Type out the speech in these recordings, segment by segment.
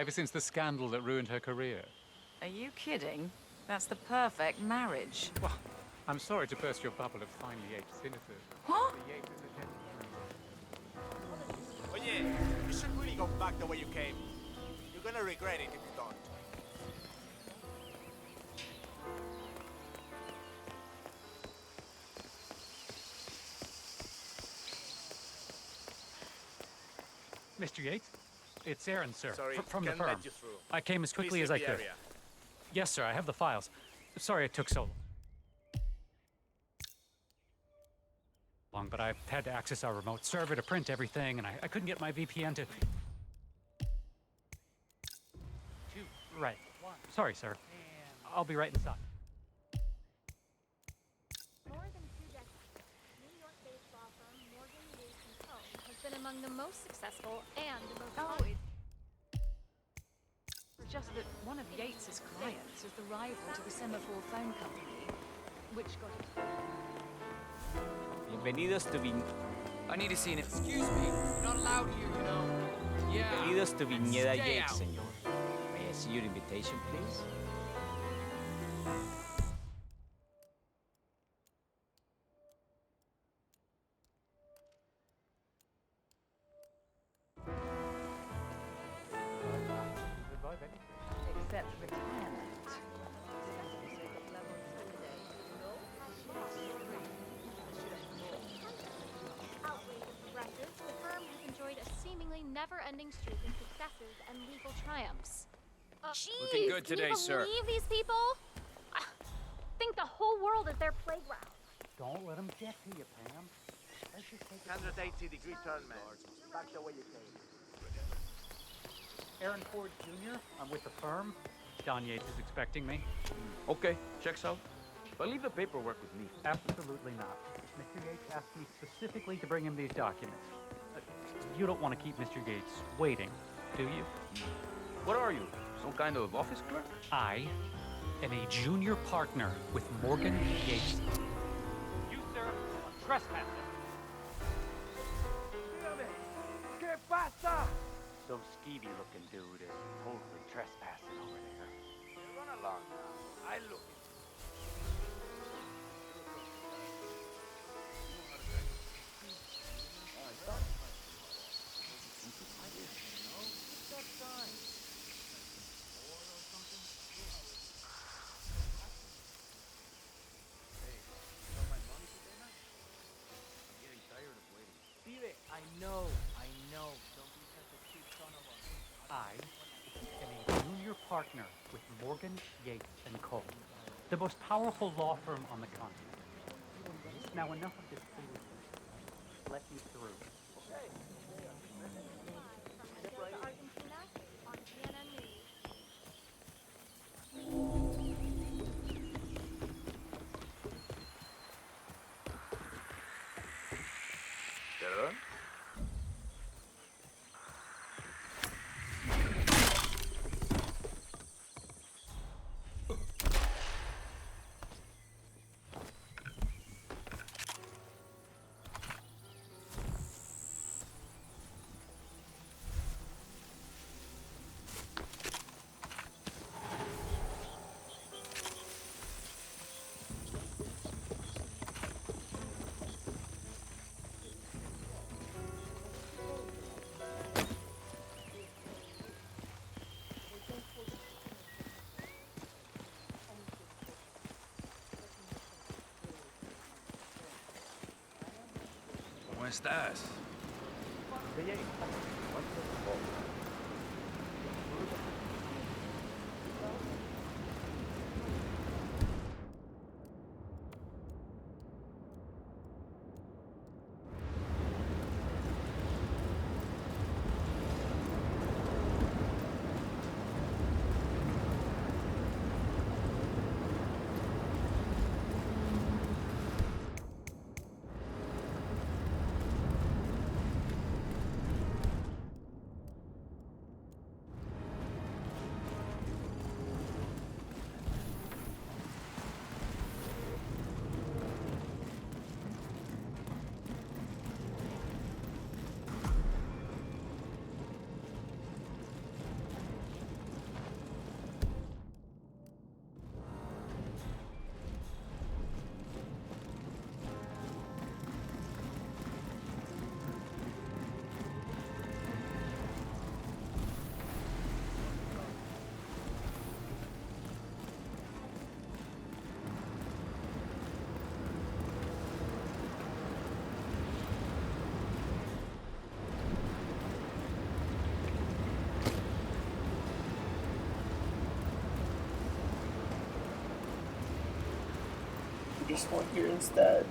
ever since the scandal that ruined her career. Are you kidding? That's the perfect marriage. Well, I'm sorry to burst your bubble of finely aged cynicism. What? The Yates is a gentleman. Oye, you should really go back the way you came. You're gonna regret it if you don't. Mr. Yates? It's Aaron, sir. Sorry, from the can't firm. let you through. I came as quickly Please as I leave the could. area. Yes, sir, I have the files. Sorry it took so long, but I've had to access our remote server to print everything, and I couldn't get my VPN to... Right. Sorry, sir. I'll be right inside. More than 2 decades, New York-based law firm Morgan, Yates & Co. has been among the most successful and the most... Oh, it's just that one of Yates's clients is the rival to the Semaphore phone company, which got it. Bienvenidos to I need to see an... Excuse me. You're not allowed here, you know. Yeah. Bienvenidos to Viñeda Stay Yates, out. señor. May I see your invitation, please? Except retirement. Outrage of progressives, the firm has enjoyed a seemingly never-ending streak of successes and legal triumphs. Looking good today, can you sir. believe these people? I think the whole world is their playground. Don't let them get to you, Pam. 180-degree turn, man. Back the way you came. Aaron Ford Jr., I'm with the firm. Don Yates is expecting me. Okay, checks out. But leave the paperwork with me. Absolutely not. Mr. Yates asked me specifically to bring him these documents. You don't want to keep Mr. Yates waiting, do you? What are you? Some kind of office clerk? I am a junior partner with Morgan Yates. You, sir, are trespassing. ¿Qué pasa? Some skeevy-looking dude is totally trespassing over there. Run along now. I look. I know. Don't be such a cheap son of a... I am a junior partner with Morgan Yates and Co., the most powerful law firm on the continent. Now enough of this foolishness. Let me through. From Argentina on CNN News. Perdón? ¿Cómo estás? just want here instead.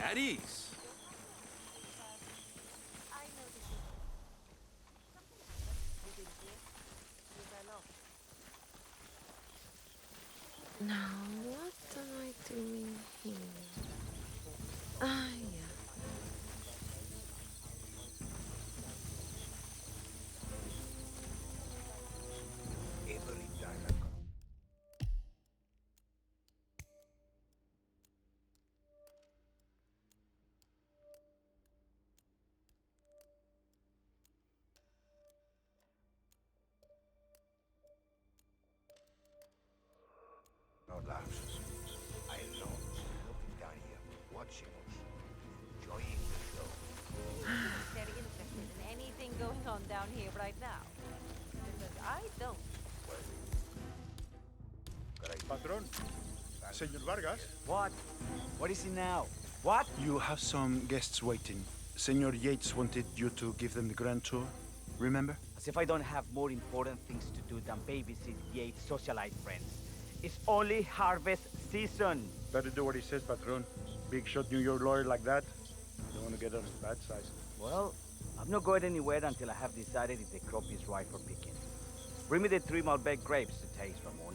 At ease. Now, what am I doing here? Ah, yeah. No laughs. I love looking down here, watching us, enjoying the show. Very interested in anything going on down here right now. Because I don't. Patron, Senor Vargas. What? What is it now? What? You have some guests waiting. Senor Yates wanted you to give them the grand tour. Remember? As if I don't have more important things to do than babysit Yates' socialite friends. It's only harvest season. Better do what he says, Patron. Big shot New York lawyer like that. Don't want to get on his bad side. Well, I'm not going anywhere until I have decided if the crop is right for picking. Bring me the 3 Malbec grapes to taste, Ramon.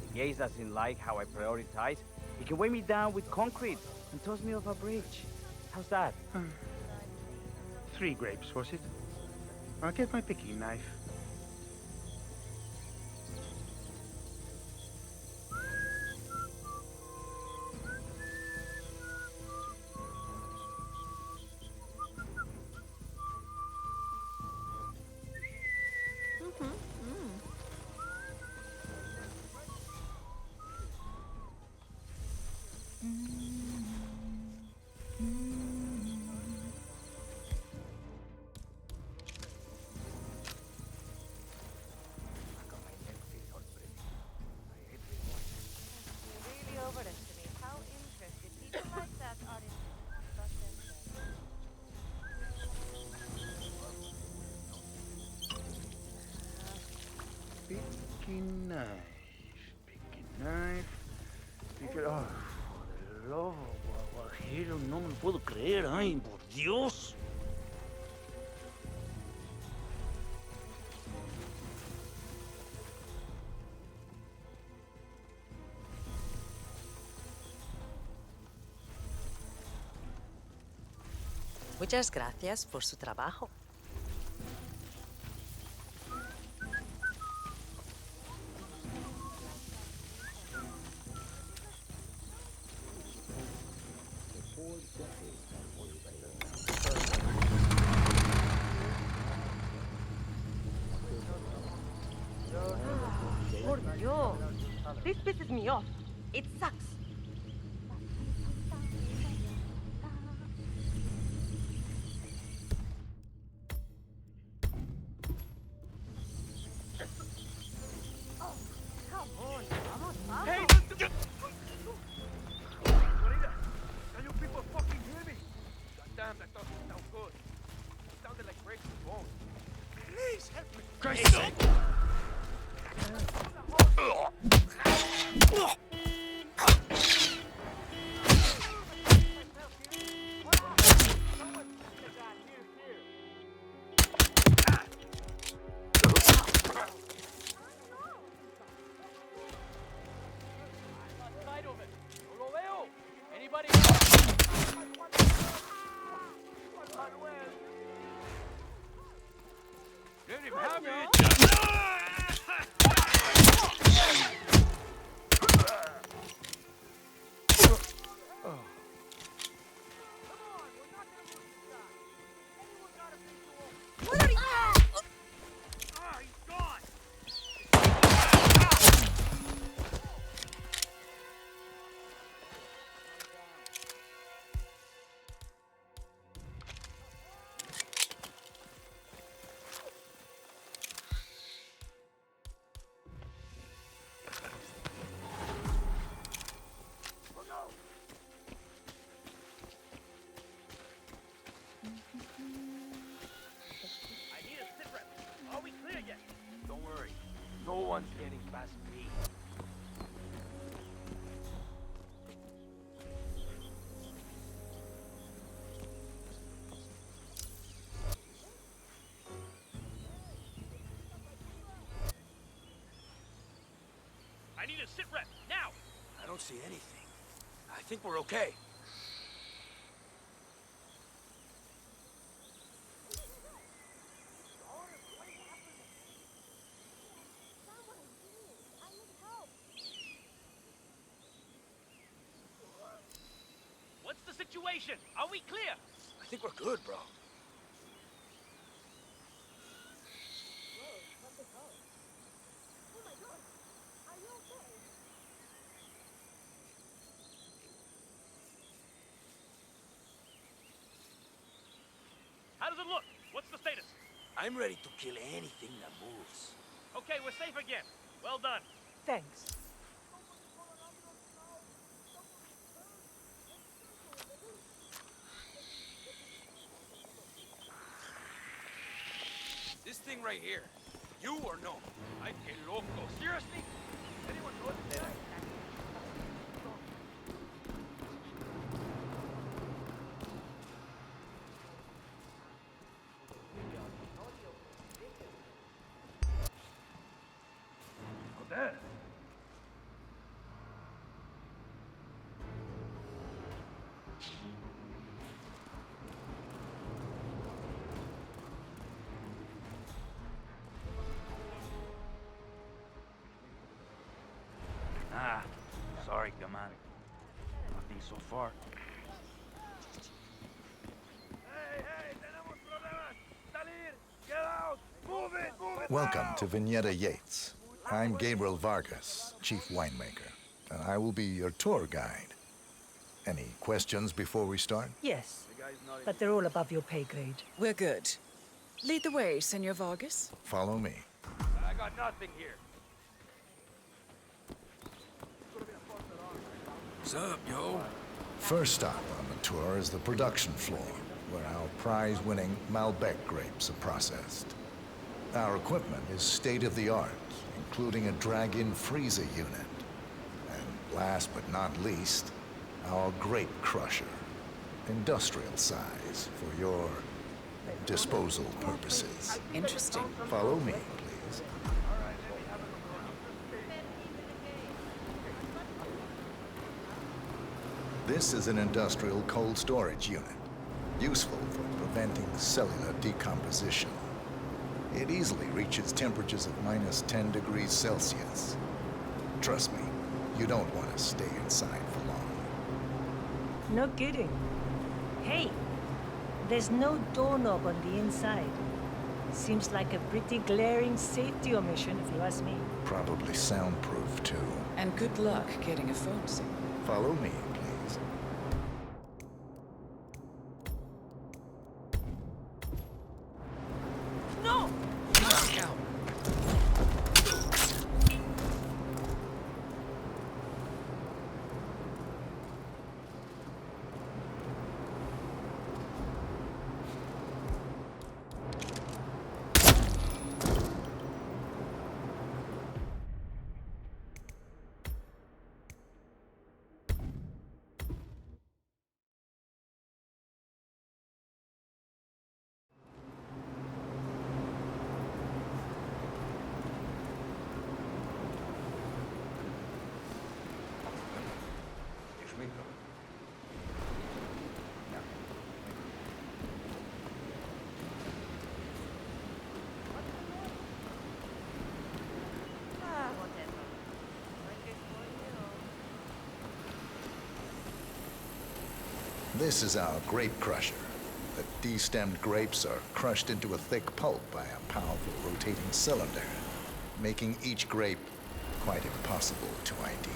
If Yates doesn't like how I prioritize, he can weigh me down with concrete and toss me off a bridge. How's that? 3 grapes, was it? I'll get my picking knife. You really overestimate how interested people like that are in but themselves. Picking knife. Picking knife. Picking... Oh, for the love of Guajiro, no me lo puedo creer. Ay, por Dios. Muchas gracias por su trabajo. Por Dios. This pisses me off. It sucks. Hey! Florida, can you people fucking hear me? Goddamn, that doesn't sound good. It sounded like breaking bones. Please help me. Christ's sake! Anybody? Let him have it. No one's getting past me. I need a sit rep, now! I don't see anything. I think we're okay. What's the situation? Are we clear? I think we're good, bro. How does it look? What's the status? I'm ready to kill anything that moves. Okay, we're safe again. Well done. Thanks. This thing right here. You or no? Ay, que loco. Seriously? Anyone know what this is? Joder. Ah, sorry, come on. Nothing so far. Welcome to Vignetta Yates. I'm Gabriel Vargas, chief winemaker, and I will be your tour guide. Any questions before we start? Yes, but they're all above your pay grade. We're good. Lead the way, Senor Vargas. Follow me. I got nothing here. What's up, yo? First stop on the tour is the production floor, where our prize-winning Malbec grapes are processed. Our equipment is state-of-the-art, including a drag-in freezer unit. And last but not least, our grape crusher, industrial size for your disposal purposes. Interesting. Follow me, please. This is an industrial cold storage unit, useful for preventing cellular decomposition. It easily reaches temperatures of -10 degrees Celsius. Trust me, you don't want to stay inside for long. No kidding. Hey, there's no doorknob on the inside. Seems like a pretty glaring safety omission, if you ask me. Probably soundproof, too. And good luck getting a phone signal. Follow me, please. No! This is our grape crusher. The destemmed grapes are crushed into a thick pulp by a powerful rotating cylinder, making each grape quite impossible to ID.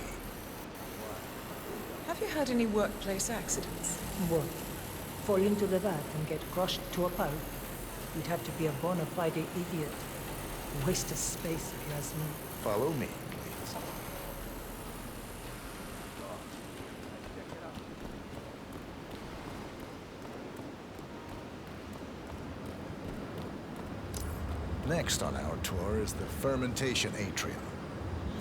Have you had any workplace accidents? What? Fall into the vat and get crushed to a pulp? You'd have to be a bona fide idiot. Waste of space, if you ask me. Follow me, please. Next on our tour is the fermentation atrium.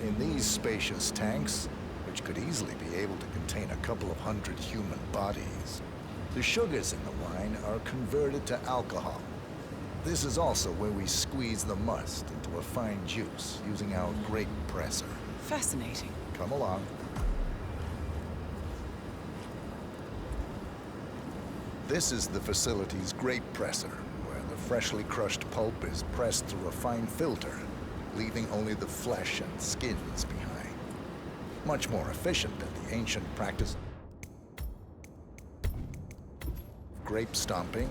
In these spacious tanks, which could easily be able to contain a couple of hundred human bodies, the sugars in the wine are converted to alcohol. This is also where we squeeze the must into a fine juice using our grape presser. Fascinating. Come along. This is the facility's grape presser, where the freshly crushed pulp is pressed through a fine filter, leaving only the flesh and skins behind. Much more efficient than the ancient practice of grape stomping,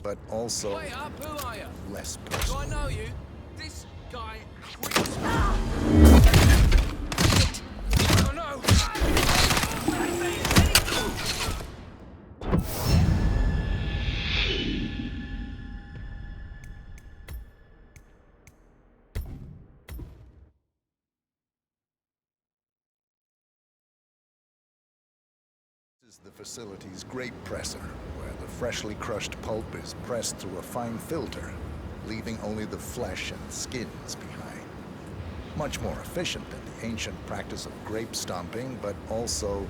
but also Wait up, who are you? less Do I personal. know you? This guy. Oh no! This is the facility's grape presser, where the freshly crushed pulp is pressed through a fine filter, leaving only the flesh and skins behind. Much more efficient than the ancient practice of grape stomping, but also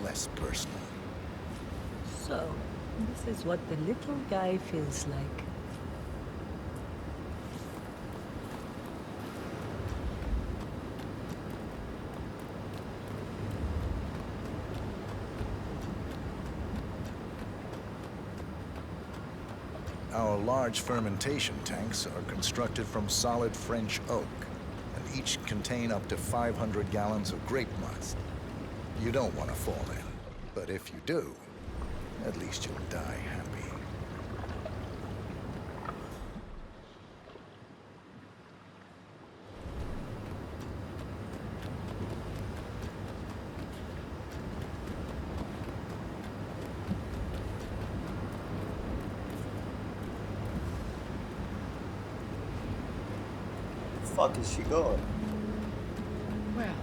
less personal. So, this is what the little guy feels like. Our large fermentation tanks are constructed from solid French oak, and each contain up to 500 gallons of grape must. You don't want to fall in, but if you do, at least you'll die happy. Fuck is she going? Well,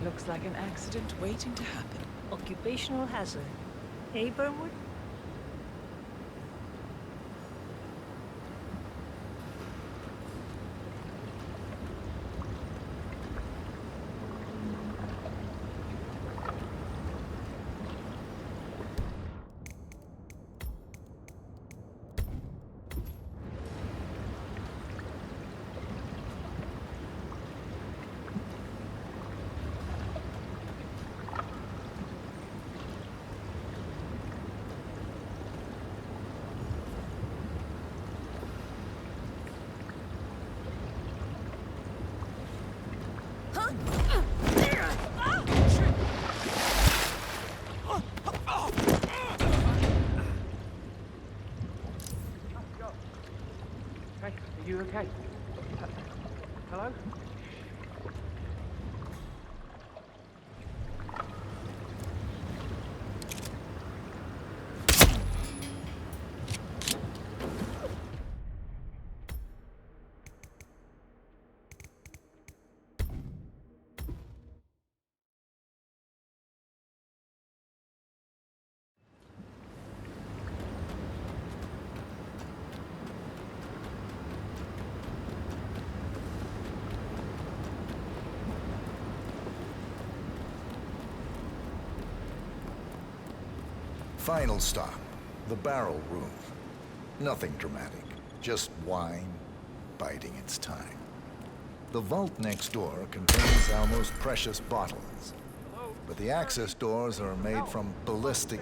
looks like an accident waiting to happen. Occupational hazard. Hey, Burnwood? Hey, are you okay? Hello? Final stop, the barrel room. Nothing dramatic, just wine biding its time. The vault next door contains our most precious bottles, but the access doors are made from ballistic...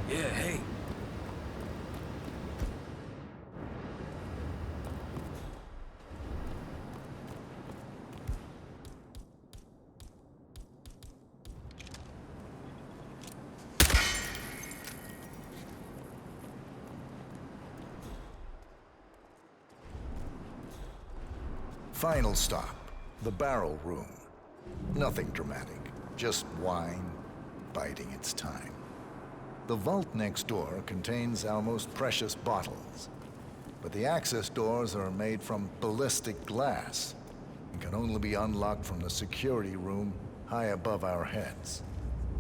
Yeah, hey. Final stop, the barrel room. Nothing dramatic, just wine biding its time. The vault next door contains our most precious bottles, but the access doors are made from ballistic glass and can only be unlocked from the security room high above our heads.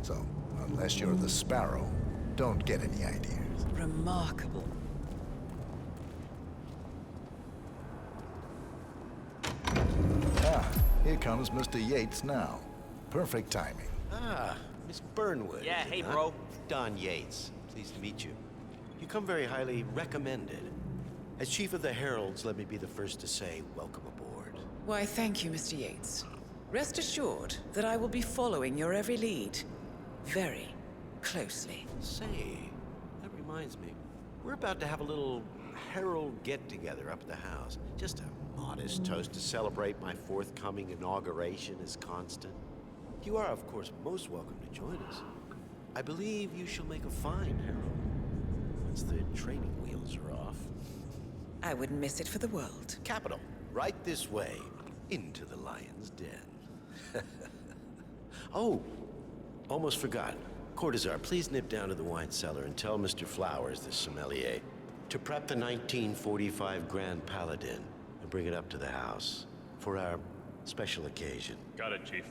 So, unless you're the Sparrow, don't get any ideas. Remarkable. Ah, here comes Mr. Yates now. Perfect timing. Ah, Miss Burnwood. Yeah, is it hey, not? bro. Don Yates. Pleased to meet you. You come very highly recommended. As Chief of the Heralds, let me be the first to say welcome aboard. Why, thank you, Mr. Yates. Rest assured that I will be following your every lead very closely. Say, that reminds me. We're about to have a little Herald get-together up at the house. Just a modest toast to celebrate my forthcoming inauguration as Constant. You are, of course, most welcome to join us. I believe you shall make a fine Herald once the training wheels are off. I wouldn't miss it for the world. Capital. Right this way, into the lion's den. Oh, almost forgot. Cortazar, please nip down to the wine cellar and tell Mr. Flowers, the sommelier, to prep the 1945 Grand Paladin and bring it up to the house for our special occasion. Got it, Chief.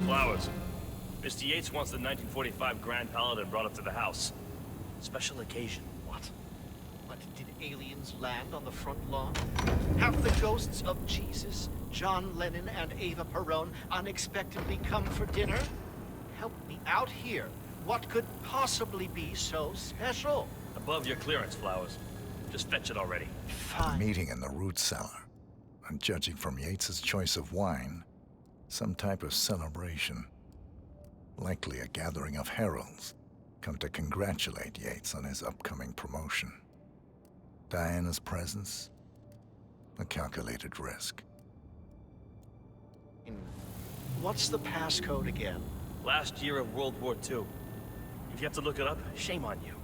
Flowers. Mr. Yates wants the 1945 Grand Paladin brought up to the house. Special occasion. What? What, did aliens land on the front lawn? Have the ghosts of Jesus, John Lennon, and Eva Peron unexpectedly come for dinner? Help me out here. What could possibly be so special? Above your clearance, Flowers. Just fetch it already. A meeting in the root cellar. And judging from Yates's choice of wine, some type of celebration. Likely a gathering of heralds, come to congratulate Yates on his upcoming promotion. Diana's presence, a calculated risk. What's the passcode again? Last year of World War II. If you have to look it up, shame on you.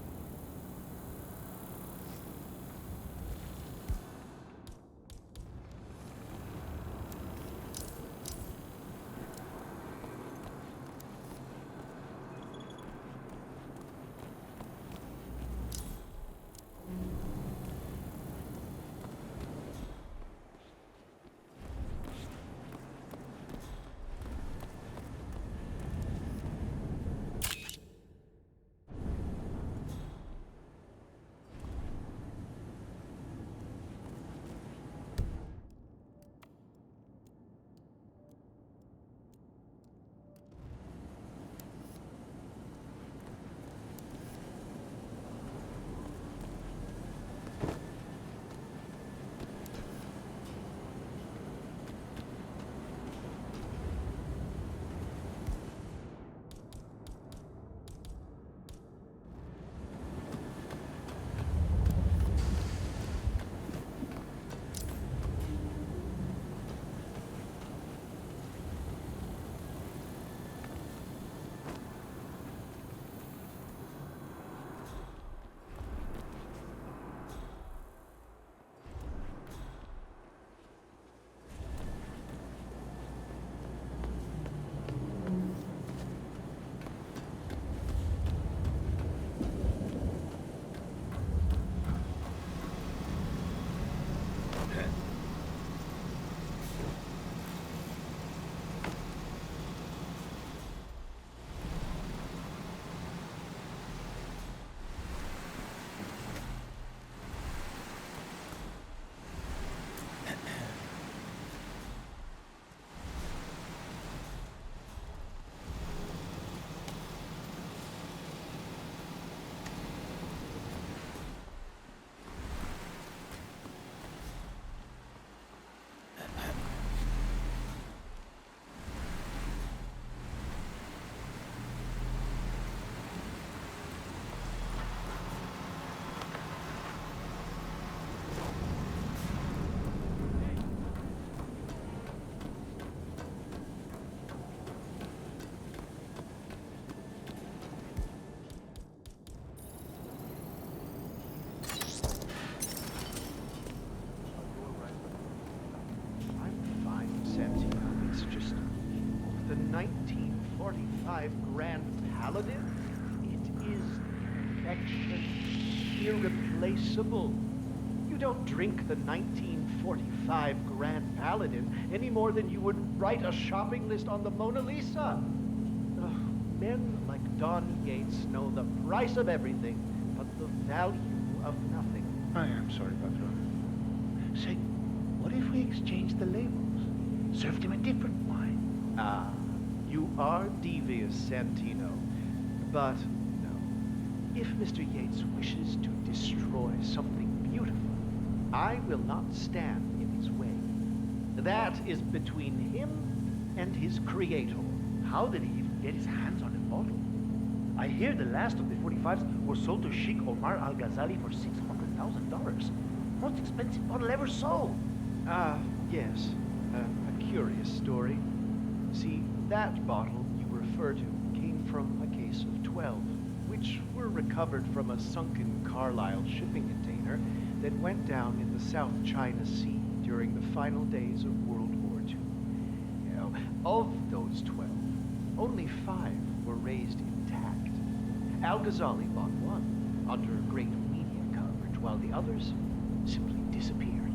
irreplaceable. You don't drink the 1945 Grand Paladin any more than you would write a shopping list on the Mona Lisa. Men like Don Yates know the price of everything, but the value of nothing. I am sorry, Patron. Say, what if we exchange the labels? Served him a different wine. Ah, you are devious, Santino. But no. If Mr. Yates wishes to destroy something beautiful, I will not stand in his way. That is between him and his creator. How did he even get his hands on a bottle? I hear the last of the 45s were sold to Sheikh Omar Al-Ghazali for $600,000. Most expensive bottle ever sold. Yes. A curious story. See, that bottle you refer to came from a case of 12, which were recovered from a sunken Carlisle shipping container that went down in the South China Sea during the final days of World War II. You know, of those 12, only 5 were raised intact. Al-Ghazali bought one under great media coverage, while the others simply disappeared,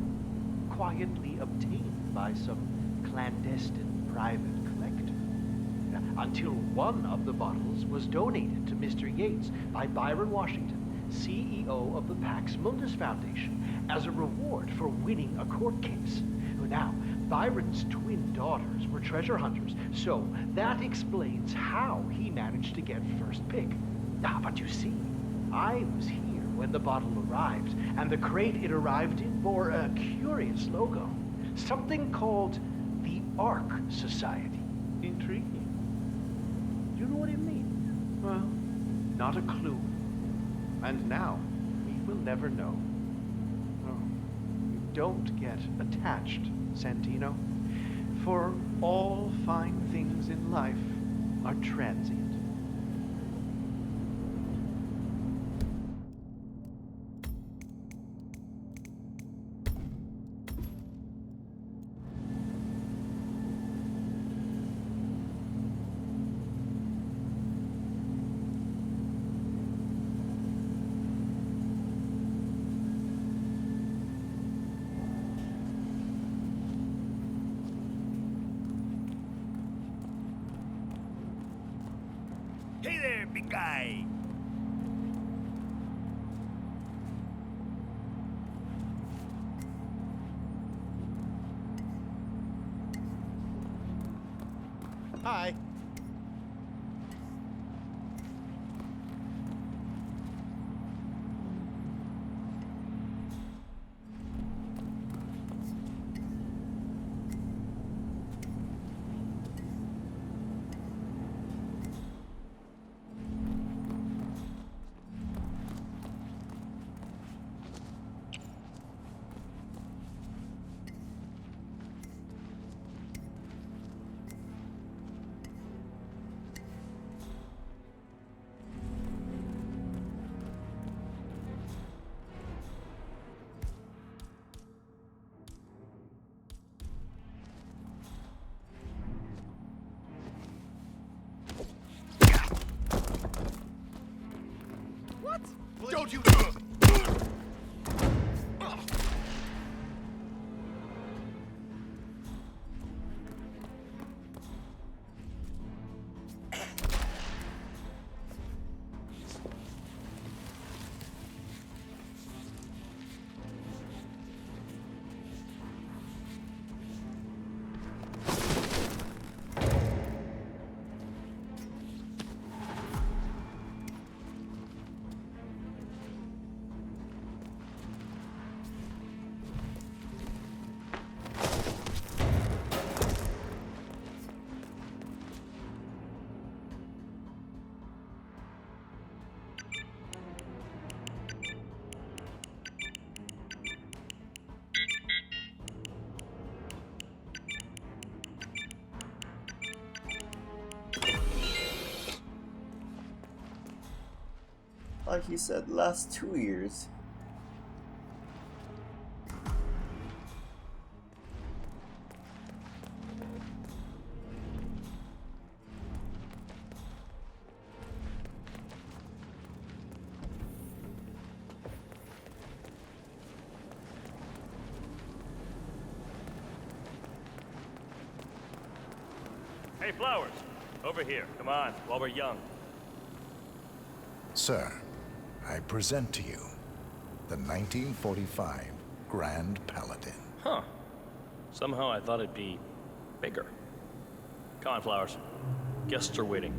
quietly obtained by some clandestine private collector. Until one of the bottles was donated to Mr. Yates by Byron Washington, CEO of the Pax Mundus Foundation, as a reward for winning a court case. Now, Byron's twin daughters were treasure hunters, so that explains how he managed to get first pick. But you see, I was here when the bottle arrived, and the crate it arrived in bore a curious logo. Something called the Ark Society. Intriguing. Do you know what it means? Well, not a clue. And now, we will never know. Oh, you don't get attached, Santino. For all fine things in life are transient. Hey there, big guy! Hi. What? Don't you... Like you said, last 2 years. Hey, Flowers. Over here. Come on, while we're young. Sir, I present to you the 1945 Grand Paladin. Huh. Somehow I thought it'd be bigger. Come on, Flowers. Guests are waiting.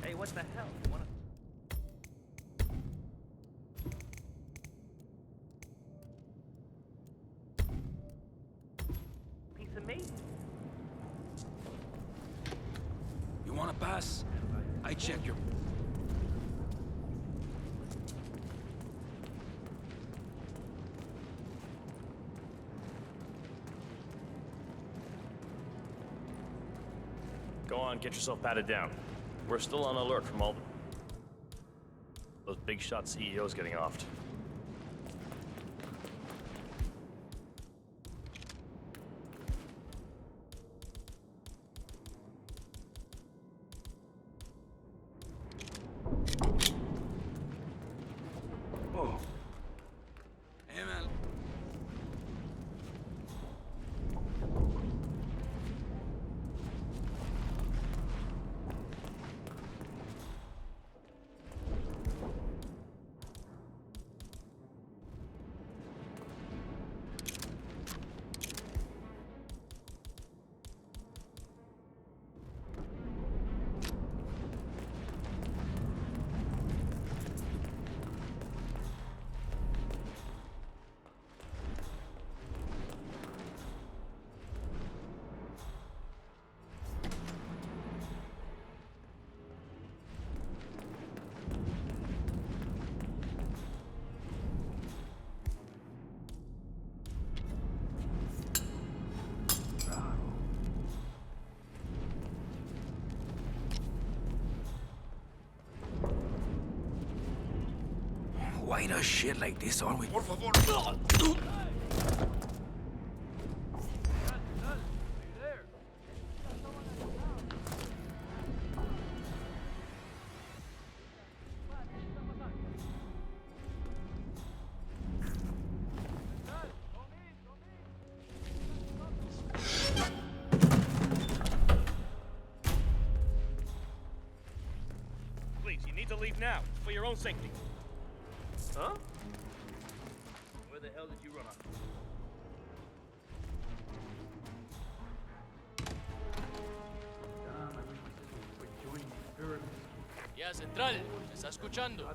Hey, what the hell? You wanna... Piece of meat? You wanna pass? I check your... Go on, get yourself patted down. We're still on alert from all those big shot CEOs getting offed. Oh. Hey, man. Why does shit like this always... Por favor. Please, you need to leave now, for your own safety. Huh? Where the hell did you run off? Ya, Central, ¿me está escuchando?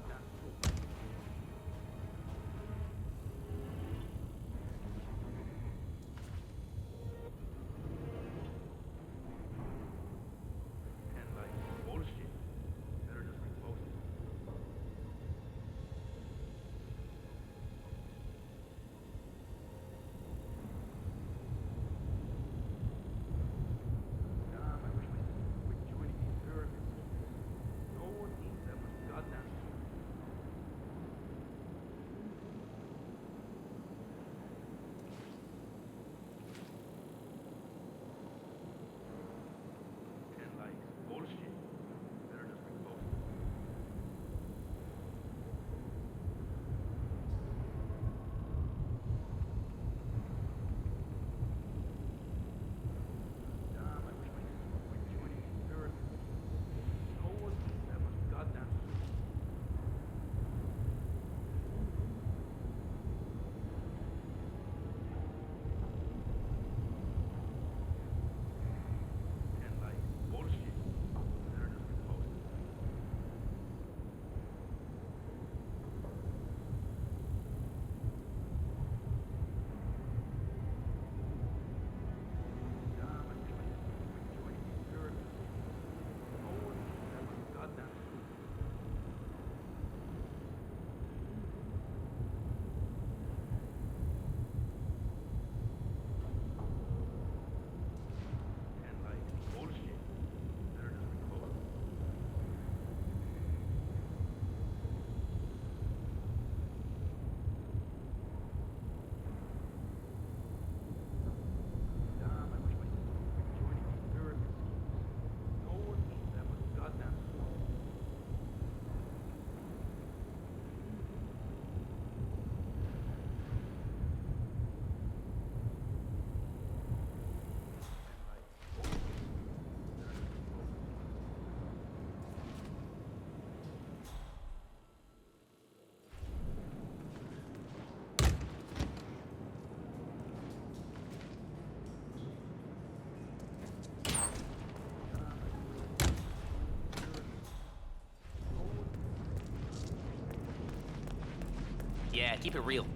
Yeah, keep it real.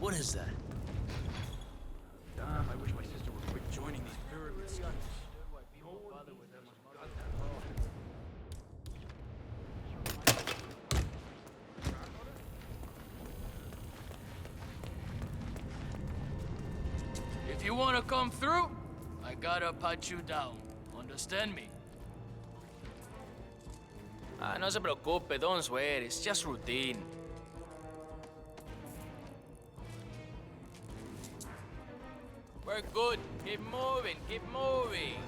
What is that? Damn, I wish my sister would quit joining these pyramid schemes. If you want to come through, I gotta pat you down. Understand me? Ah, no se preocupe, don't sweat. It's just routine. We're good. Keep moving, keep moving.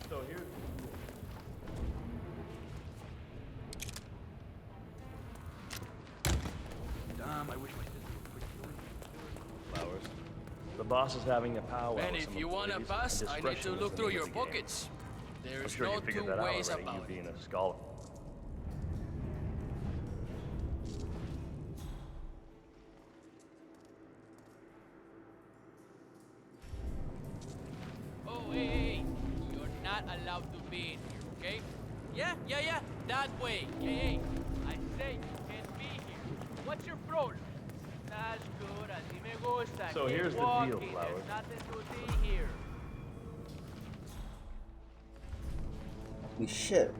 So here. Damn, I wish my sister would quit joining these Flowers. The boss is having a powwow. And with if some you of want the to ladies, pass, and I need to discretion is look the through name your of the game. pockets. I'm There's sure no you figured two that out ways already, you about it. being a scholar. Oh, hey, you're not allowed to be in here, okay? Yeah, that way. Hey, I say you can't be here. What's your problem? That's good, así me gusta. So Keep here's the walking. deal, Flowers. There's nothing to see here. We ship.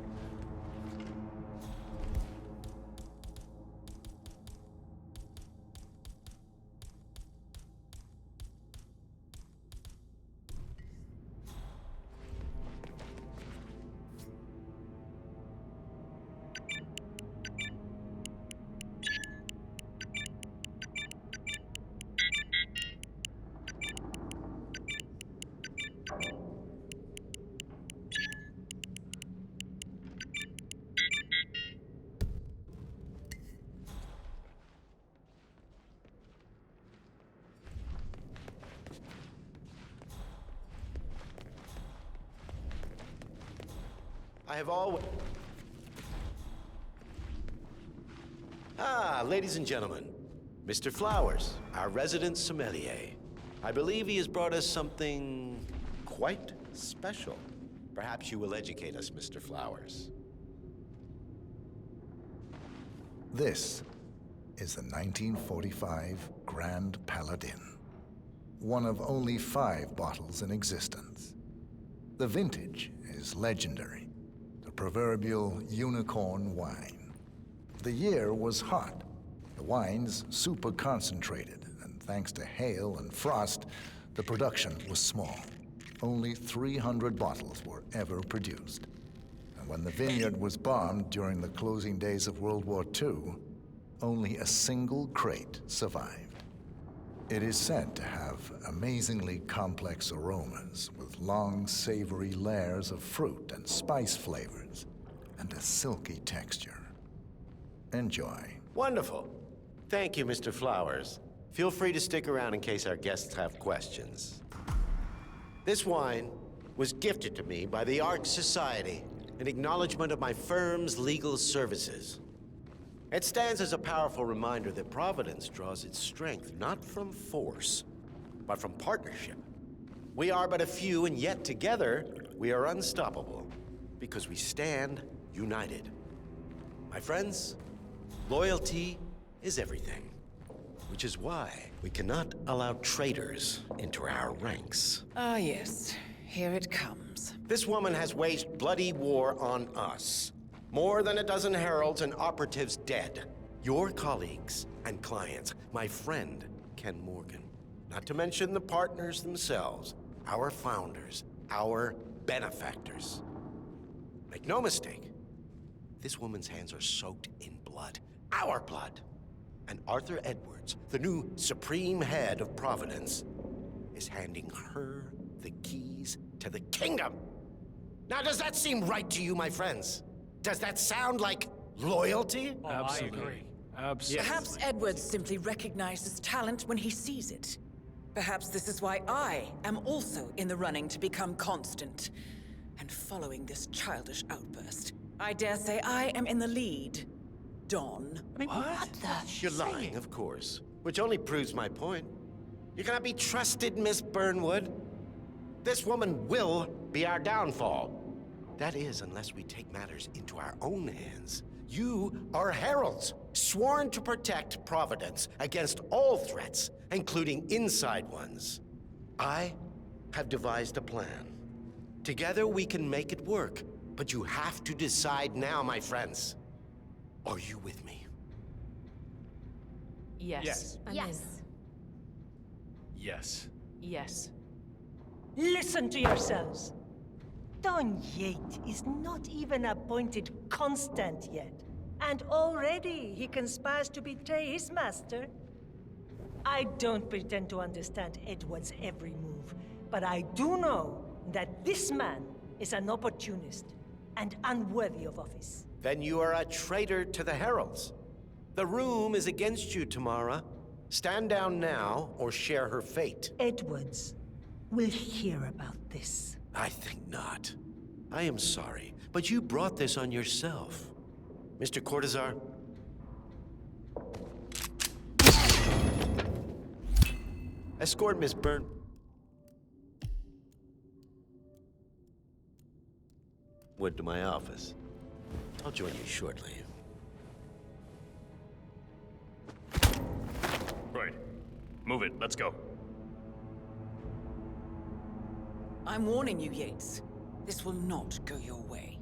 I have always... Ah, ladies and gentlemen, Mr. Flowers, our resident sommelier. I believe he has brought us something quite special. Perhaps you will educate us, Mr. Flowers. This is the 1945 Grand Paladin, one of only 5 bottles in existence. The vintage is legendary, the proverbial unicorn wine. The year was hot, the wine's super concentrated, and thanks to hail and frost, the production was small. Only 300 bottles were ever produced. And when the vineyard was bombed during the closing days of World War II, only a single crate survived. It is said to have amazingly complex aromas with long, savory layers of fruit and spice flavors, and a silky texture. Enjoy. Wonderful. Thank you, Mr. Flowers. Feel free to stick around in case our guests have questions. This wine was gifted to me by the Arch Society in acknowledgement of my firm's legal services. It stands as a powerful reminder that Providence draws its strength not from force, but from partnership. We are but a few, and yet together we are unstoppable because we stand united. My friends, loyalty is everything, which is why we cannot allow traitors into our ranks. Ah, yes. Here it comes. This woman has waged bloody war on us. More than a dozen heralds and operatives dead. Your colleagues and clients, my friend, Ken Morgan. Not to mention the partners themselves, our founders, our benefactors. Make no mistake, this woman's hands are soaked in blood. Our blood. And Arthur Edwards, the new supreme head of Providence, is handing her the keys to the kingdom. Now, does that seem right to you, my friends? Does that sound like loyalty? Absolutely. Perhaps Edwards simply recognizes talent when he sees it. Perhaps this is why I am also in the running to become constant. And following this childish outburst, I dare say I am in the lead. Dawn. What You're lying, of course. Which only proves my point. You cannot be trusted, Miss Burnwood. This woman will be our downfall. That is, unless we take matters into our own hands. You are heralds, sworn to protect Providence against all threats, including inside ones. I have devised a plan. Together we can make it work, but you have to decide now, my friends. Are you with me? Yes. Yes. Yes. Yes. Listen to yourselves. Don Yates is not even appointed constant yet. And already he conspires to betray his master. I don't pretend to understand Edward's every move, but I do know that this man is an opportunist and unworthy of office. Then you are a traitor to the heralds. The room is against you, Tamara. Stand down now or share her fate. Edwards will hear about this. I think not. I am sorry, but you brought this on yourself. Mr. Cortazar? Escort Miss Burnwood to my office. I'll join you shortly. Right. Move it. Let's go. I'm warning you, Yates. This will not go your way.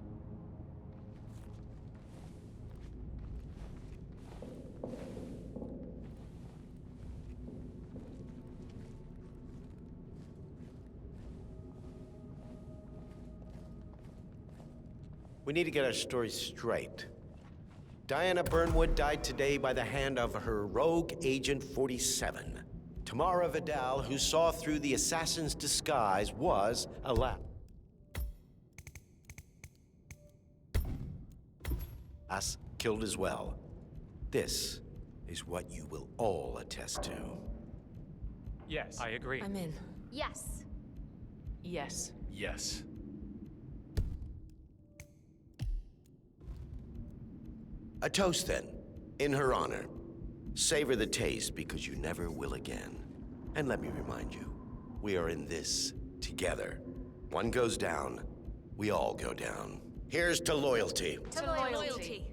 We need to get our story straight. Diana Burnwood died today by the hand of her rogue Agent 47. Tamara Vidal, who saw through the assassin's disguise, was allowed. Us killed as well. This is what you will all attest to. Yes. I agree. I'm in. Yes. Yes. Yes. A toast, then, in her honor. Savor the taste, because you never will again. And let me remind you, we are in this together. One goes down, we all go down. Here's to loyalty. To loyalty.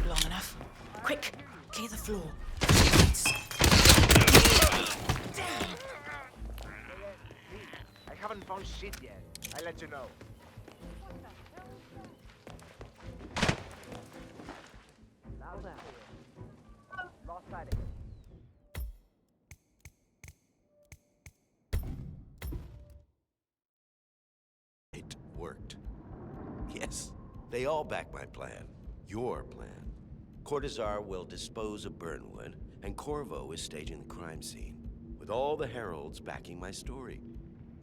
Long enough. Quick, clear the floor. I haven't found shit yet. I'll let you know. Lost sight of him. It worked. Yes, they all back my plan. Your plan. Cortazar will dispose of Burnwood, and Corvo is staging the crime scene, with all the heralds backing my story.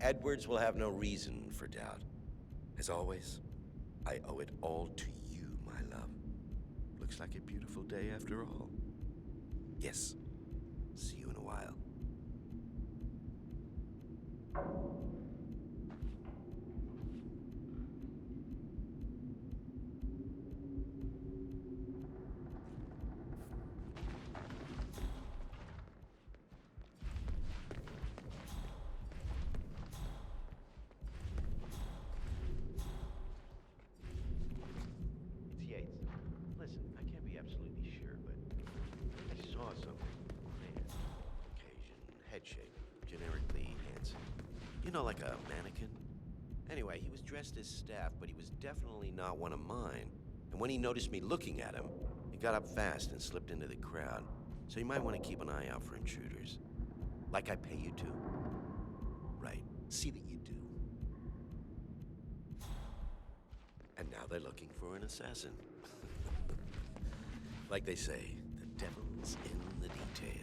Edwards will have no reason for doubt. As always, I owe it all to you, my love. Looks like a beautiful day after all. Yes, see you in a while. It's Yates. Listen, I can't be absolutely head shape, generically handsome. You know, like a mannequin? Anyway, he was dressed as staff, but he was definitely not one of mine. And when he noticed me looking at him, he got up fast and slipped into the crowd. So you might want to keep an eye out for intruders. Like I pay you to. Right. See that you do. And now they're looking for an assassin. Like they say, the devil's in the detail.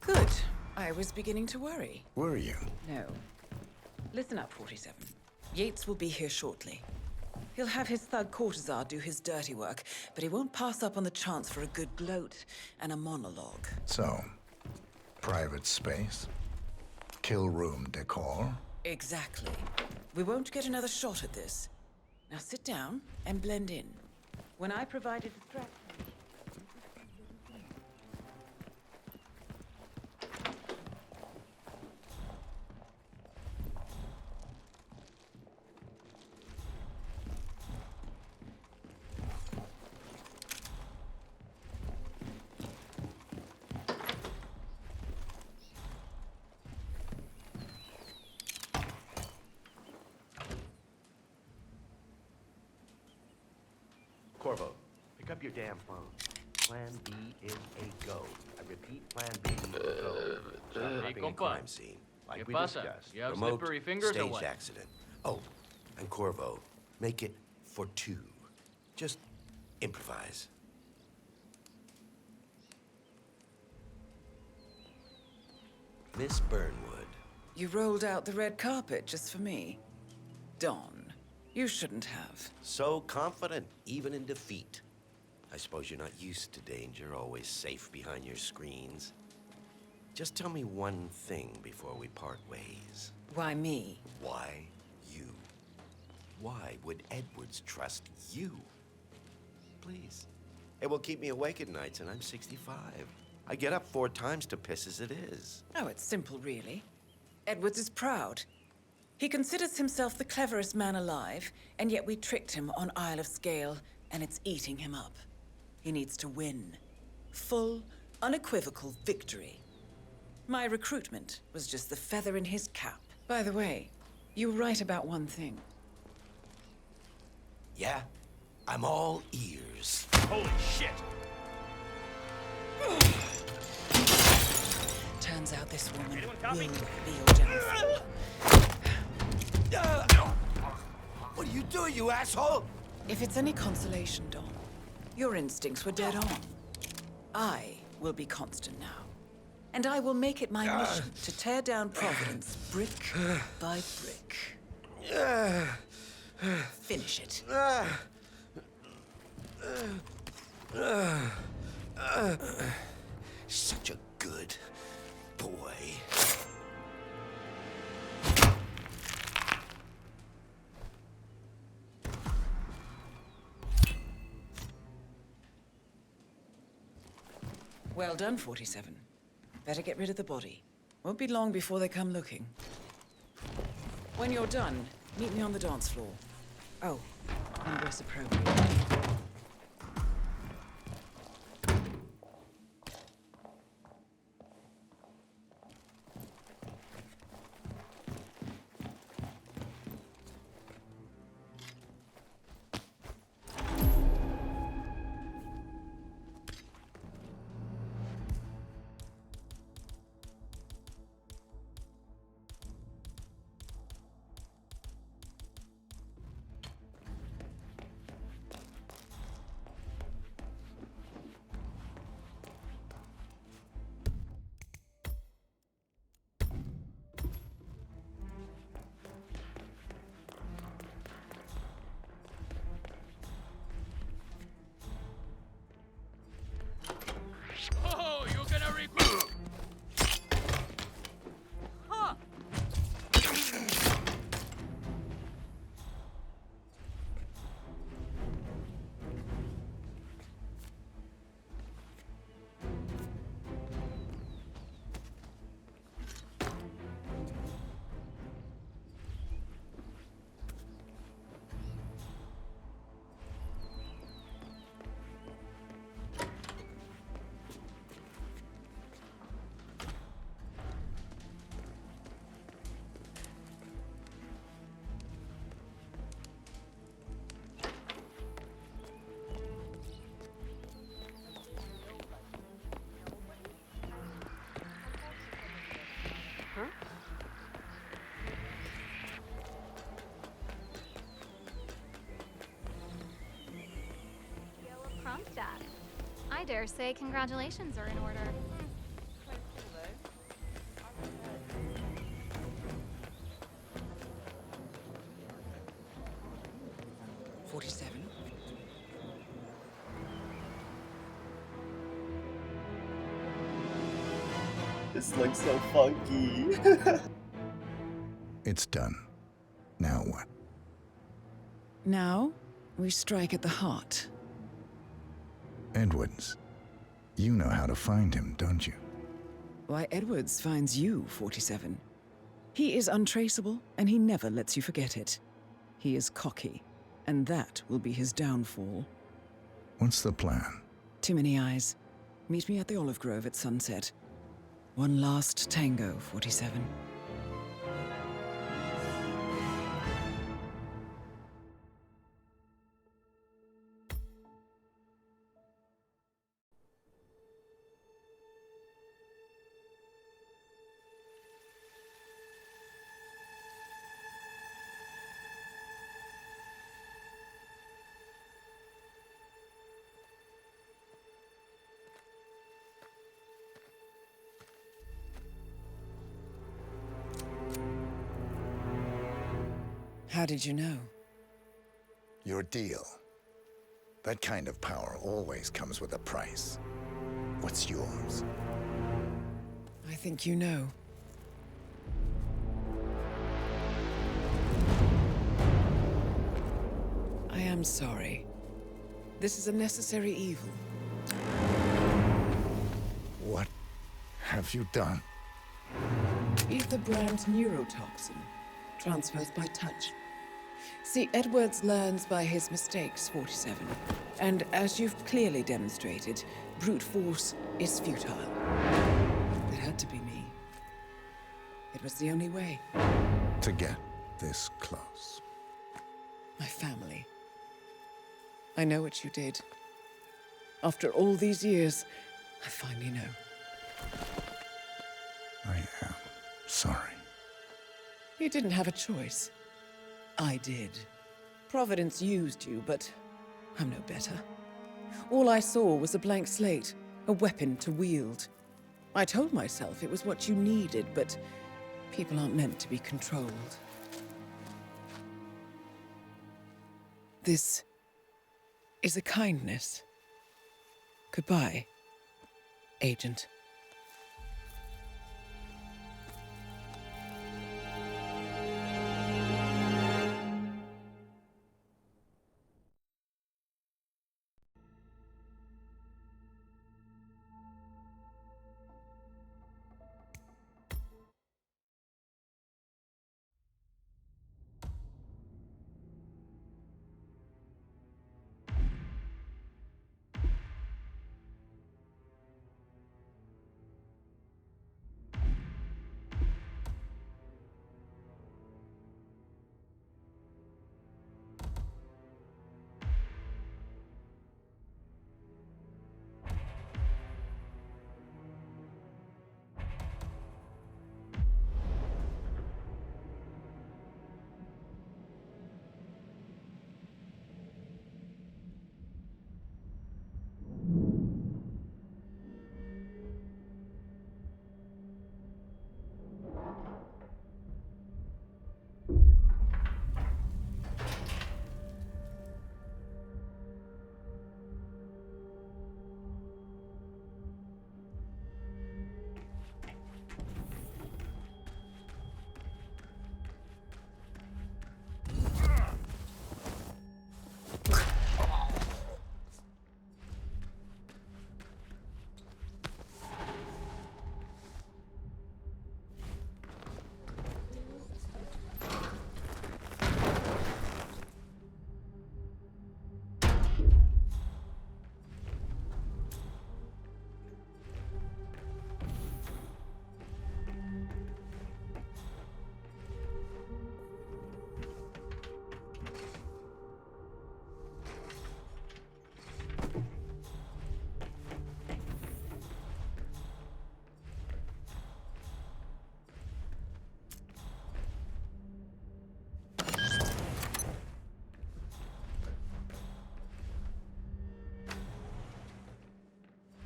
Good. I was beginning to worry. Were you? No. Listen up, 47. Yates will be here shortly. He'll have his thug courtesan do his dirty work, but he won't pass up on the chance for a good gloat and a monologue. So, private space? Kill room decor? Exactly. We won't get another shot at this. Now sit down and blend in. When I provide a distraction... Corvo, pick up your damn phone. Plan B is a go. I repeat, Plan B is a go. Stop Hey, prepping a compa. crime scene, like ¿Qué we pasa? discussed. You have Remote slippery fingers or staged what? accident. Oh, and Corvo, make it for two. Just improvise. Miss Burnwood. You rolled out the red carpet just for me. Don, you shouldn't have. So confident, even in defeat. I suppose you're not used to danger, always safe behind your screens. Just tell me one thing before we part ways. Why me? Why you? Why would Edwards trust you? Please. It will keep me awake at nights, and I'm 65. I get up 4 times to piss as it is. Oh, it's simple, really. Edwards is proud. He considers himself the cleverest man alive, and yet we tricked him on Isle of Scale, and it's eating him up. He needs to win. Full, unequivocal victory. My recruitment was just the feather in his cap. By the way, you were right about one thing. Yeah? I'm all ears. Holy shit! Turns out this woman Anyone will copy? be your downfall. What are you doing, you asshole? If it's any consolation, Don, your instincts were dead on. I will be constant now. And I will make it my mission to tear down Providence brick by brick. Finish it. Such a good boy. Well done, 47. Better get rid of the body. Won't be long before they come looking. When you're done, meet me on the dance floor. Oh, and dress appropriately. Oh, you're gonna regret. Huh? Prompt that. I dare say congratulations are in order. 47. This looks so funky. It's done. Now what? Now, we strike at the heart. Edwards. You know how to find him, don't you? Why, Edwards finds you, 47. He is untraceable, and he never lets you forget it. He is cocky, and that will be his downfall. What's the plan? Too many eyes. Meet me at the Olive Grove at sunset. One last tango, 47. How did you know? Your deal. That kind of power always comes with a price. What's yours? I think you know. I am sorry. This is a necessary evil. What have you done? Ether brand neurotoxin. Transfers by touch. See, Edwards learns by his mistakes, 47. And as you've clearly demonstrated, brute force is futile. It had to be me. It was the only way. To get this close. My family. I know what you did. After all these years, I finally know. I am sorry. You didn't have a choice. I did. Providence used you, but I'm no better. All I saw was a blank slate, a weapon to wield. I told myself it was what you needed, but people aren't meant to be controlled. This is a kindness. Goodbye, Agent.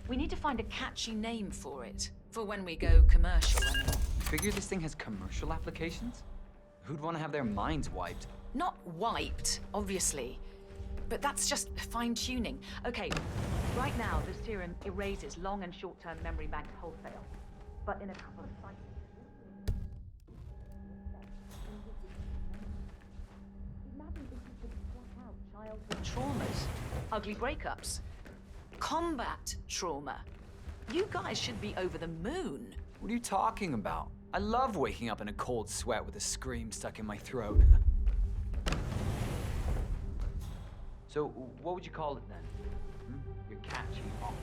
We need to find a catchy name for it, for when we go commercial, I mean. You figure this thing has commercial applications? Who'd want to have their minds wiped? Not wiped, obviously. But that's just fine-tuning. Okay, right now the serum erases long and short-term memory banks wholesale. But in a couple of cycles... Imagine if you could block out childhood traumas, ugly breakups, combat trauma. You guys should be over the moon. What are you talking about? I love waking up in a cold sweat with a scream stuck in my throat. So, what would you call it then? Your catchy mom.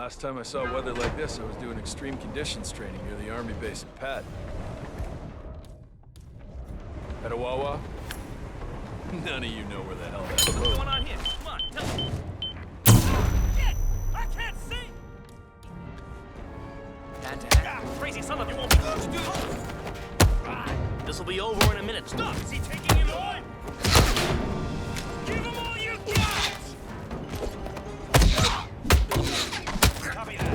Last time I saw weather like this, I was doing extreme conditions training near the army base at Pat. Petawawa? None of you know where the hell that is. What's going on here? Come on, tell me. Shit! I can't see! Hand-to-hand? Crazy son of you won't be close, dude! This'll be over in a minute. Stop! Is he taking him on? Give him all you got! Copy that.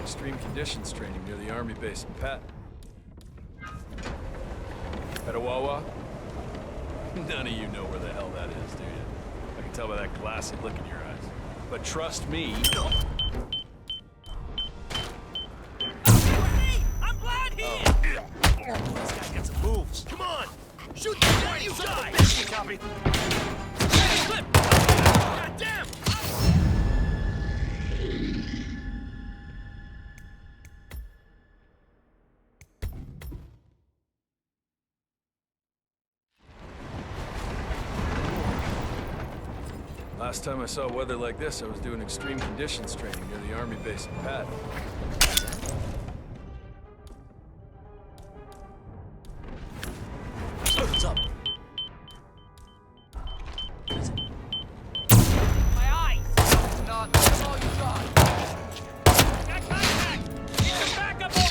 Extreme conditions training near the army base in Pat. Petawawa? None of you know where the hell that is, do you? I can tell by that glassy look in your eyes. But trust me... Hey! I'm glad here! Oh, this guy got some moves. Come on! Shoot the guy, you die! Copy. Flip! God damn! Last time I saw weather like this, I was doing extreme conditions training near the army base in Pat. What's up? My eyes! No, that's all you got. Got contact! Need some backup over!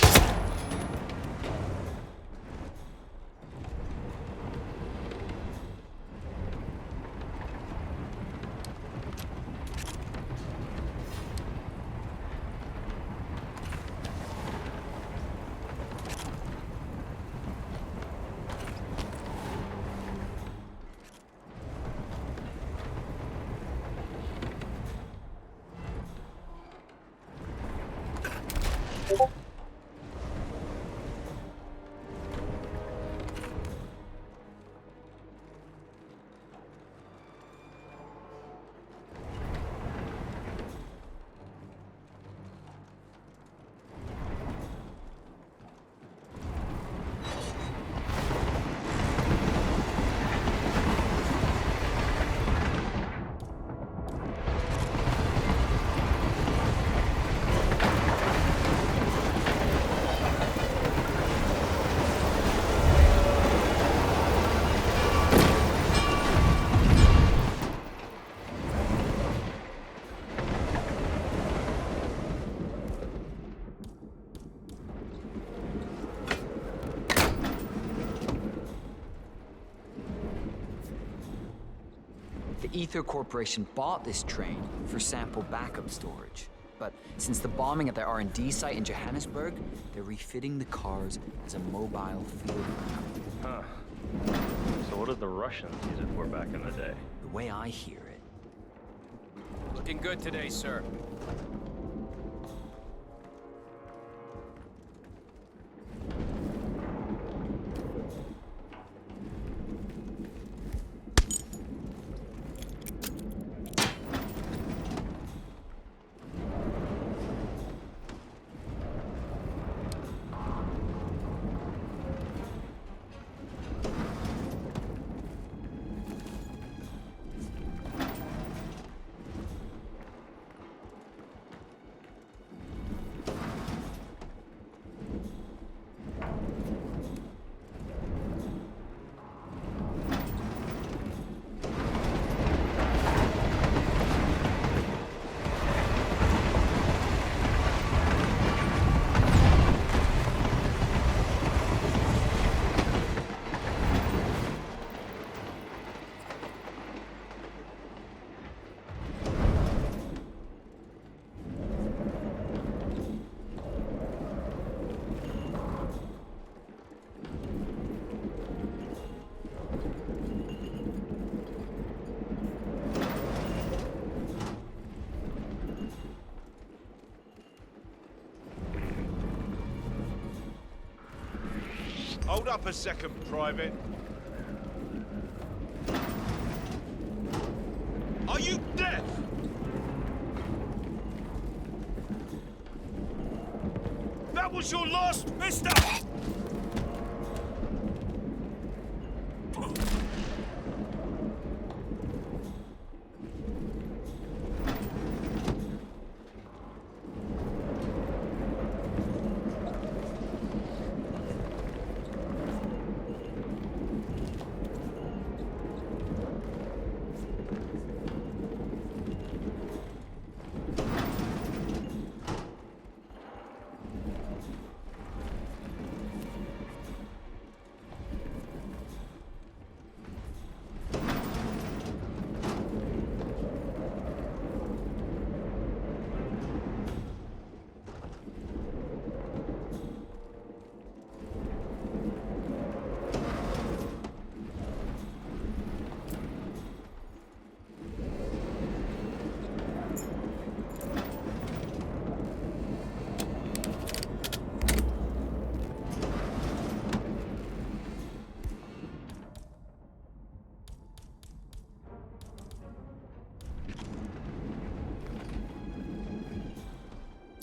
The Ether Corporation bought this train for sample backup storage. But since the bombing at their R&D site in Johannesburg, they're refitting the cars as a mobile field lab. Huh. So what did the Russians use it for back in the day? The way I hear it. Looking good today, sir. Hold up a second, Private. Are you deaf? That was your last, mister!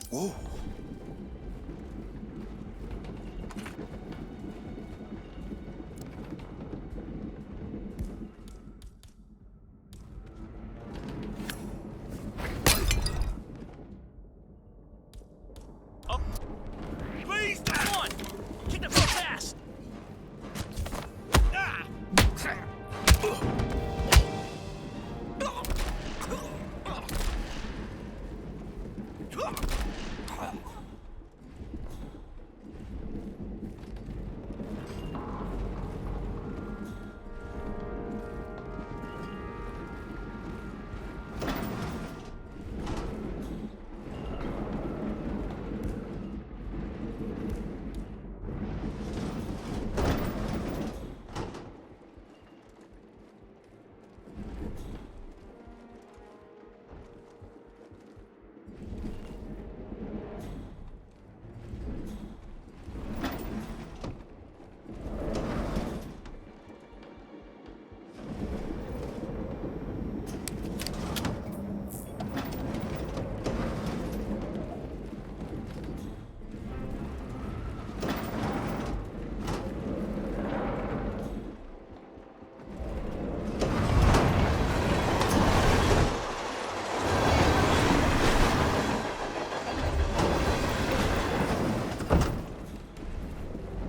Whoa. Up. Please, come on! Keep the foot fast! Ah!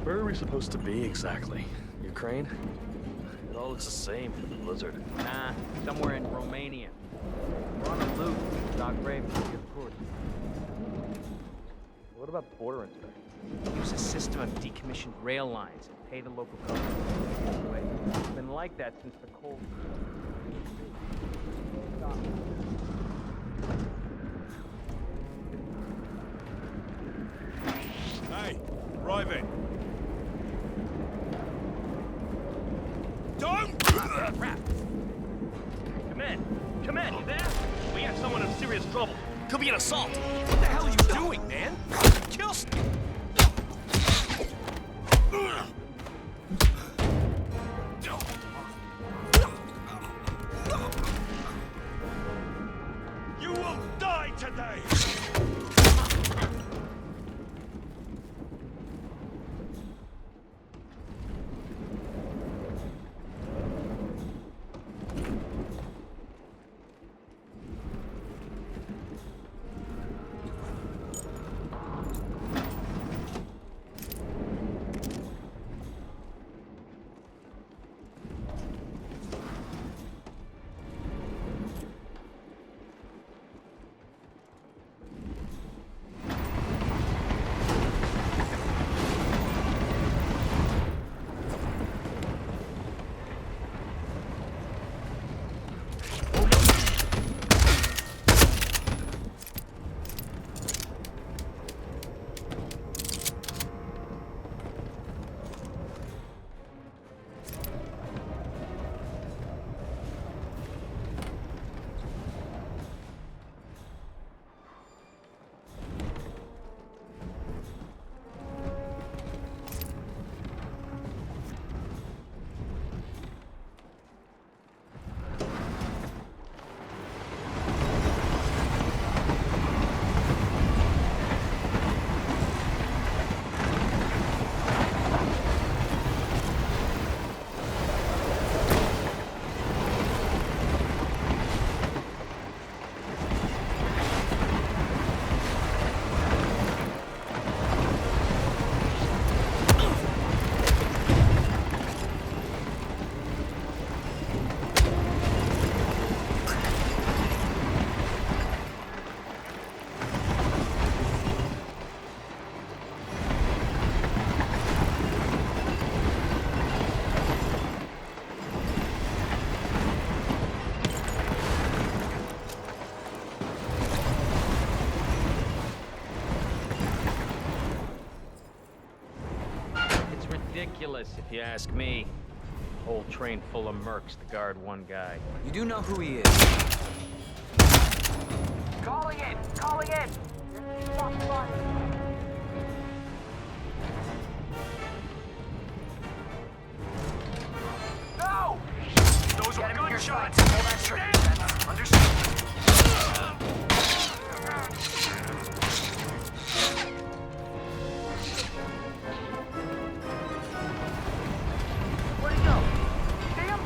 Where are we supposed to be exactly? Ukraine? It all looks the same for the blizzard. Nah, somewhere in Romania. We're on a loop. Doc Raven, of course. What about border inspection? Use a system of decommissioned rail lines and pay the local government. It's been like that since the Cold War. Hey, Private. Don't! Crap! Come in! Come in, you there? We got someone in serious trouble. Could be an assault. What the hell are you doing, man? Kill... You will die today! ridiculous, if you ask me. Whole train full of mercs to guard one guy. You do know who he is. Calling in! Calling in! Stop fire! No! Those were gunshots! Understood. Where'd he go? See him?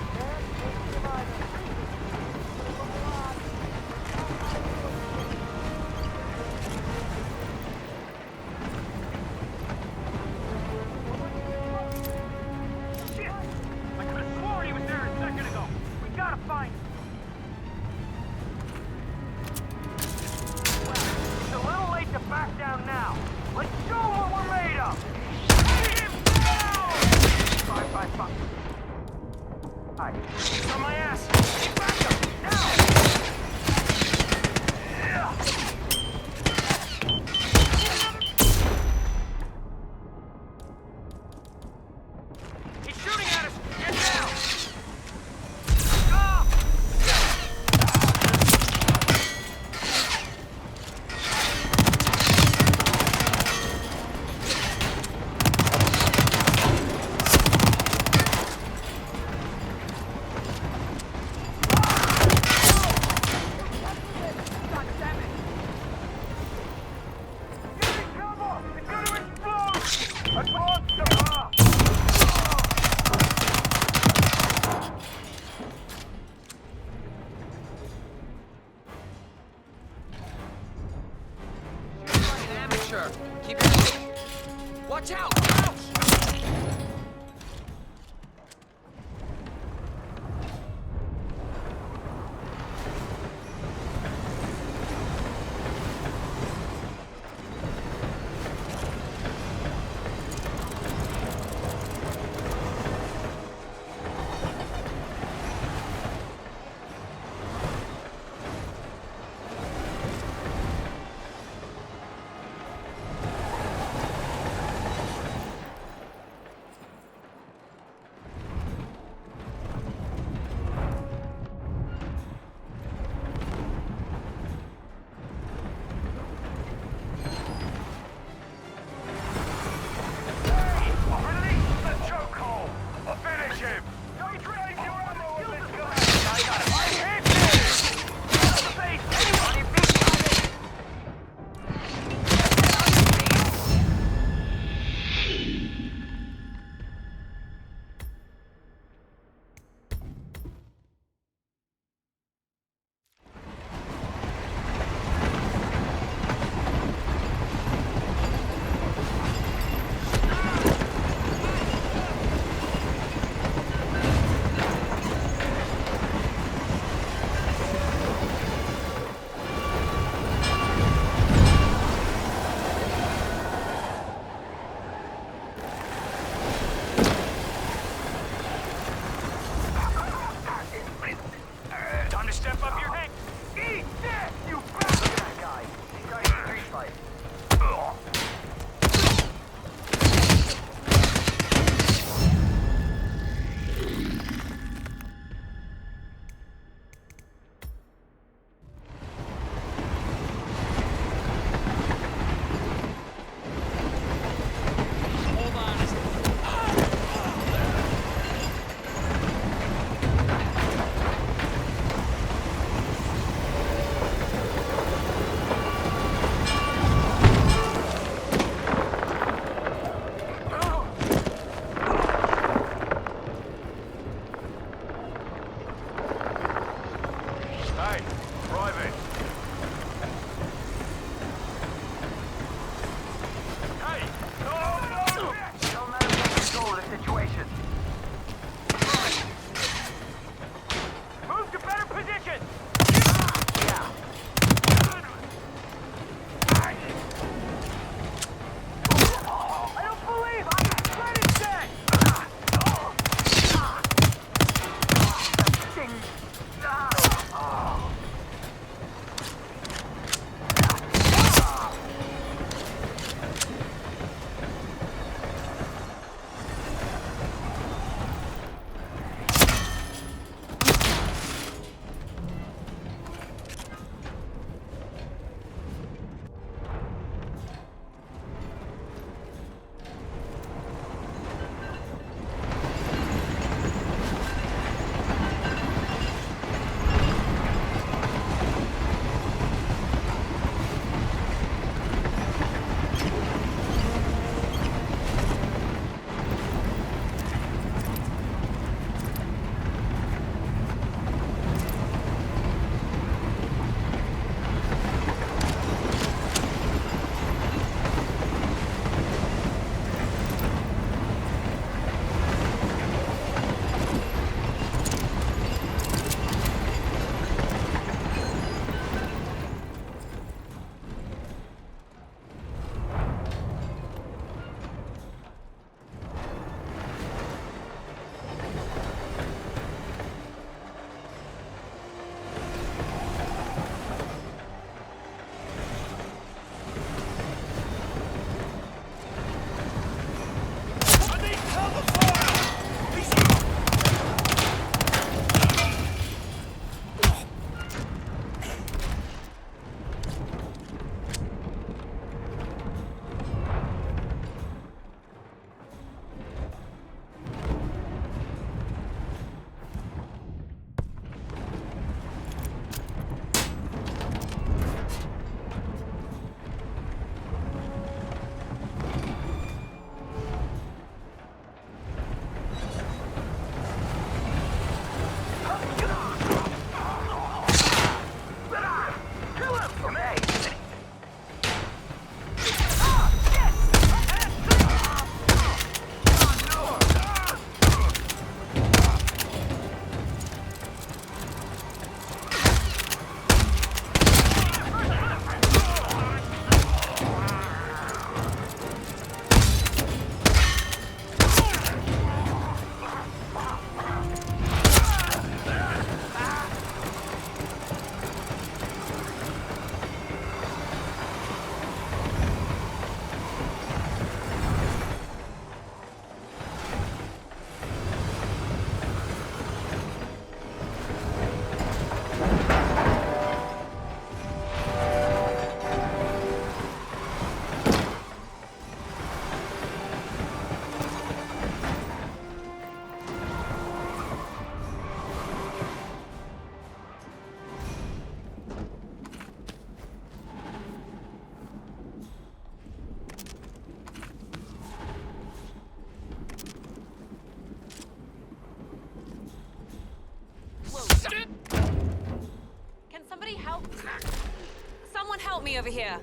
me over here.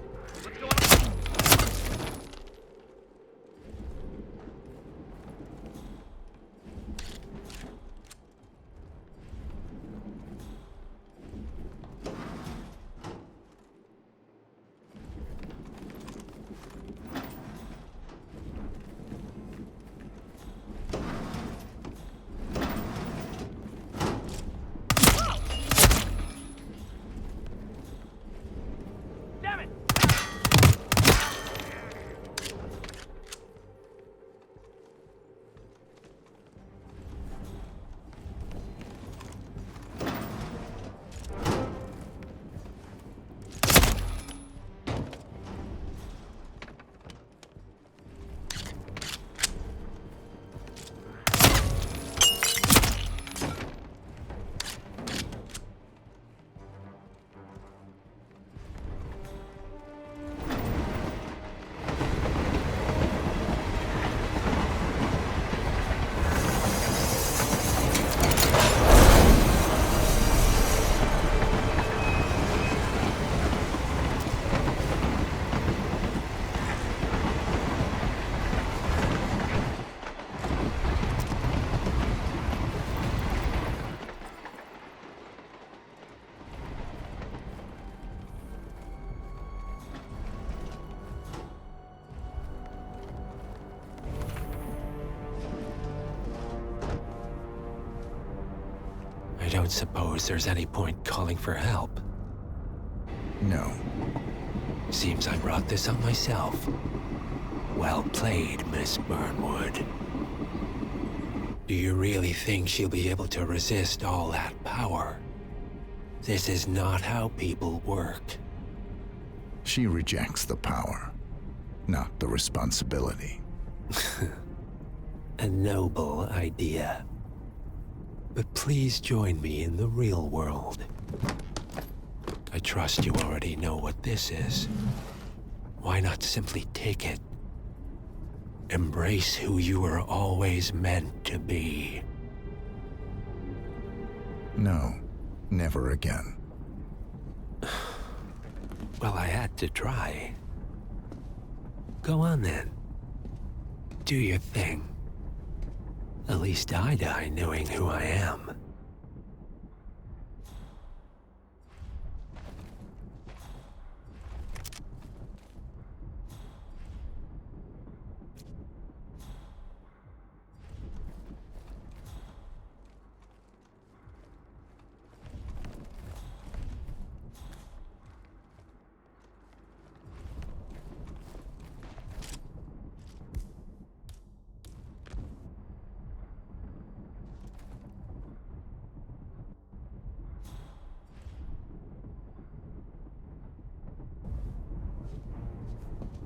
I don't suppose there's any point calling for help. No. Seems I brought this on myself. Well played, Miss Burnwood. Do you really think she'll be able to resist all that power? This is not how people work. She rejects the power, not the responsibility. A noble idea. But please join me in the real world. I trust you already know what this is. Why not simply take it? Embrace who you were always meant to be. No, never again. Well, I had to try. Go on then. Do your thing. At least I die knowing who I am.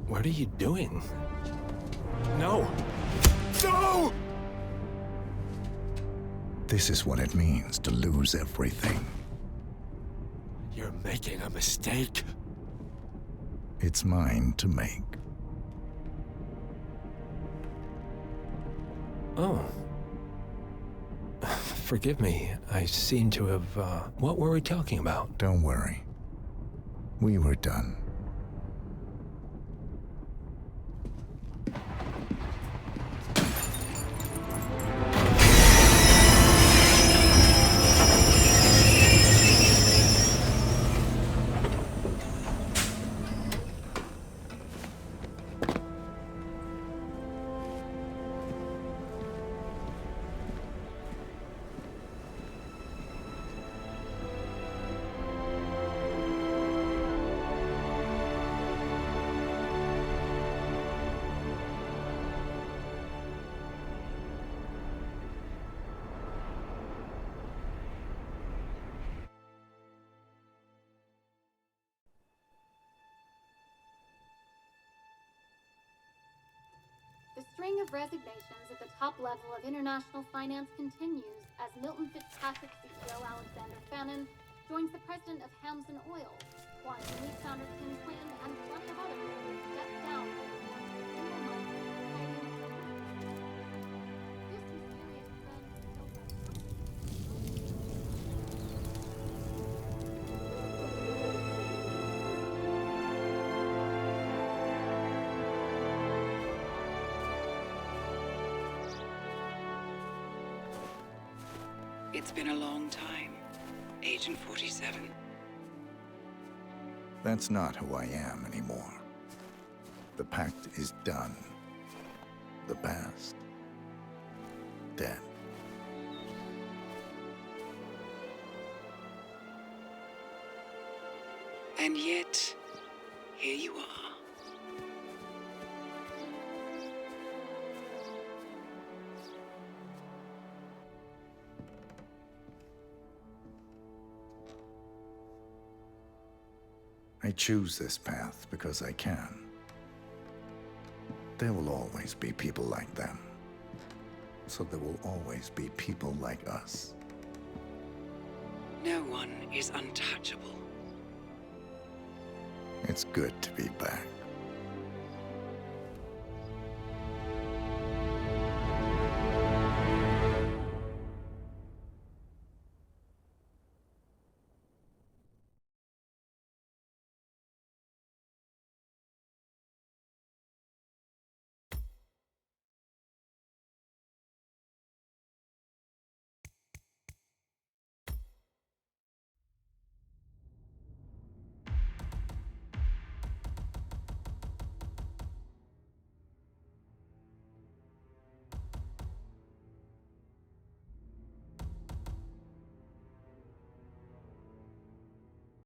What are you doing? No! No! This is what it means to lose everything. You're making a mistake. It's mine to make. Oh. Forgive me. I seem to have, What were we talking about? Don't worry. We were done. The string of resignations at the top level of international finance continues as Milton Fitzpatrick CEO Alexander Fannin joins the president of Hamson Oil, Quantum Leap founder Tim Quinn, and plenty of others step down. It's been a long time, Agent 47. That's not who I am anymore. The pact is done. The past, dead. And yet, here you are. I choose this path because I can. There will always be people like them. So there will always be people like us. No one is untouchable. It's good to be back.